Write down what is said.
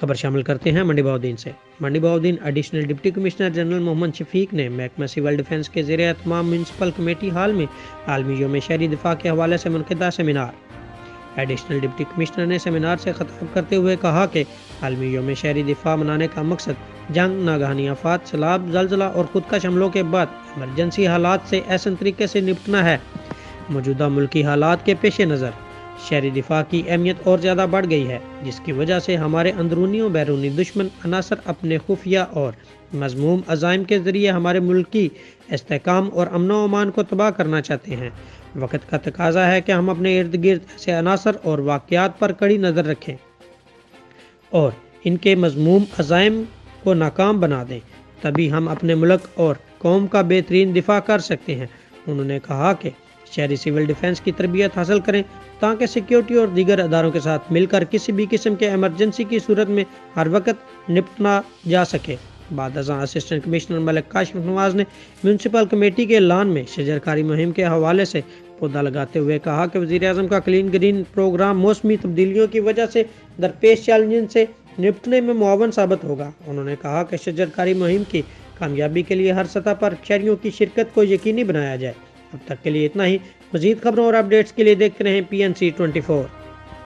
خبر شامل کرتے ہیں منڈی بہاؤدین سے۔ Mandi Bahauddin additional deputy commissioner general Muhammad Shafiq نے محکمہ سول ڈیفنس کے زیر اہتمام میونسپل کمیٹی ہال میں عالمی یوم شہری دفاع کے حوالے سے منعقدہ سیمینار۔ ایڈیشنل ڈپٹی کمشنر نے سیمینار سے خطاب کرتے ہوئے کہا کہ عالمی یوم شہری دفاع منانے کا مقصد جنگ، ناگہانی آفات، سیلاب، زلزلہ اور خودکش حملوں کے بعد ایمرجنسی حالات سے احسن طریقے سے نپٹنا ہے۔ موجودہ ملکی حالات کے پیش نظر شہری دفاع کی اہمیت اور زیادہ بڑھ گئی ہے، جس کی وجہ سے ہمارے اندرونی و بیرونی دشمن عناصر اپنے خفیہ اور مذموم عزائم کے ذریعے ہمارے ملک کی استحکام اور امن و امان کو تباہ کرنا چاہتے ہیں۔ وقت کا تقاضا ہے کہ ہم اپنے ارد گرد ایسے عناصر اور واقعات پر کڑی نظر رکھیں اور ان کے مذموم عزائم کو ناکام بنا دیں، تبھی ہم اپنے ملک اور قوم کا بہترین دفاع کر سکتے ہیں۔ انہوں نے کہا کہ شہری سول ڈیفنس کی تربیت حاصل کریں تاکہ سیکیورٹی اور دیگر اداروں کے ساتھ مل کر کسی بھی قسم کے ایمرجنسی کی صورت میں ہر وقت نپٹنا جا سکے۔ بعد ازاں اسسٹنٹ کمشنر ملک کاشف نواز نے میونسپل کمیٹی کے اعلان میں شجرکاری مہم کے حوالے سے پودا لگاتے ہوئے کہا کہ وزیر اعظم کا کلین گرین پروگرام موسمی تبدیلیوں کی وجہ سے درپیش چیلنجز سے نپٹنے میں معاون ثابت ہوگا۔ انہوں نے کہا کہ شجرکاری مہم کی کامیابی کے لیے ہر سطح پر شہریوں کی شرکت کو یقینی بنایا جائے۔ اب تک کے لیے اتنا ہی۔ مزید خبروں اور اپڈیٹس کے لیے دیکھتے رہیں PNC 24۔